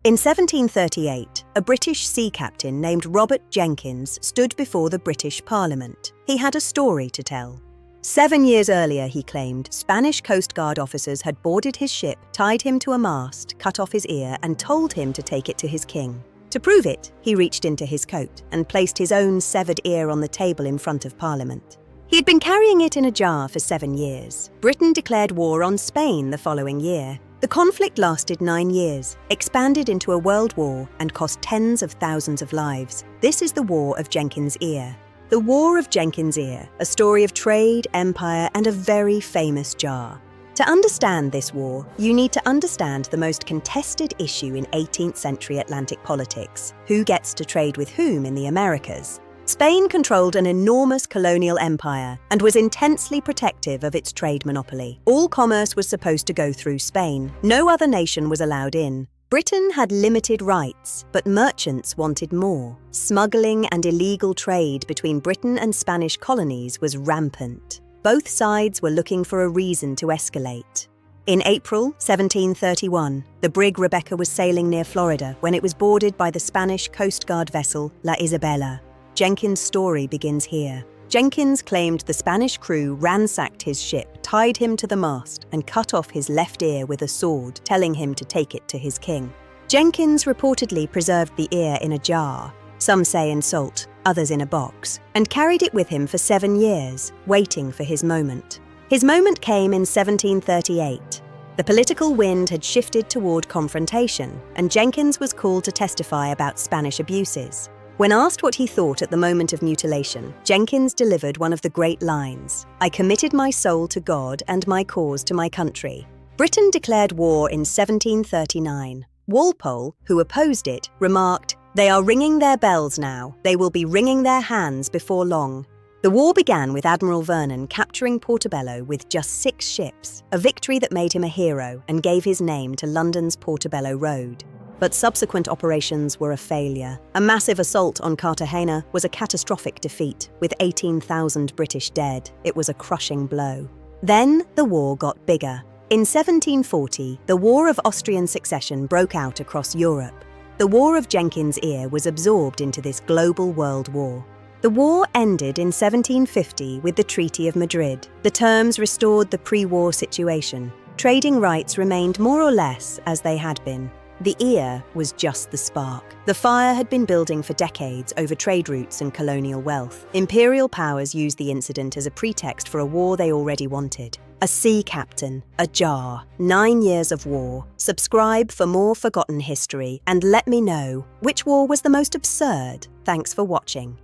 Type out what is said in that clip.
In 1738, a British sea captain named Robert Jenkins stood before the British Parliament. He had a story to tell. 7 years earlier, he claimed, Spanish Coast Guard officers had boarded his ship, tied him to a mast, cut off his ear, and told him to take it to his king. To prove it, he reached into his coat and placed his own severed ear on the table in front of Parliament. He had been carrying it in a jar for 7 years. Britain declared war on Spain the following year. The conflict lasted 9 years, expanded into a world war, and cost tens of thousands of lives. This is the War of Jenkins Ear. The War of Jenkins Ear, a story of trade, empire, and a very famous jar. To understand this war, you need to understand the most contested issue in 18th century Atlantic politics: who gets to trade with whom in the Americas. Spain controlled an enormous colonial empire and was intensely protective of its trade monopoly. All commerce was supposed to go through Spain. No other nation was allowed in. Britain had limited rights, but merchants wanted more. Smuggling and illegal trade between Britain and Spanish colonies was rampant. Both sides were looking for a reason to escalate. In April 1731, the brig Rebecca was sailing near Florida when it was boarded by the Spanish Coast Guard vessel La Isabela. Jenkins' story begins here. Jenkins claimed the Spanish crew ransacked his ship, tied him to the mast, and cut off his left ear with a sword, telling him to take it to his king. Jenkins reportedly preserved the ear in a jar, some say in salt, others in a box, and carried it with him for 7 years, waiting for his moment. His moment came in 1738. The political wind had shifted toward confrontation, and Jenkins was called to testify about Spanish abuses. When asked what he thought at the moment of mutilation, Jenkins delivered one of the great lines: "I committed my soul to God and my cause to my country." Britain declared war in 1739. Walpole, who opposed it, remarked, "They are ringing their bells now. They will be wringing their hands before long." The war began with Admiral Vernon capturing Portobello with just 6 ships, a victory that made him a hero and gave his name to London's Portobello Road. But subsequent operations were a failure. A massive assault on Cartagena was a catastrophic defeat, with 18,000 British dead. It was a crushing blow. Then the war got bigger. In 1740, the War of Austrian Succession broke out across Europe. The War of Jenkins Ear was absorbed into this global world war. The war ended in 1750 with the Treaty of Madrid. The terms restored the pre-war situation. Trading rights remained more or less as they had been. The ear was just the spark. The fire had been building for decades over trade routes and colonial wealth. Imperial powers used the incident as a pretext for a war they already wanted. A sea captain, a jar, 9 years of war. Subscribe for more forgotten history and let me know which war was the most absurd. Thanks for watching.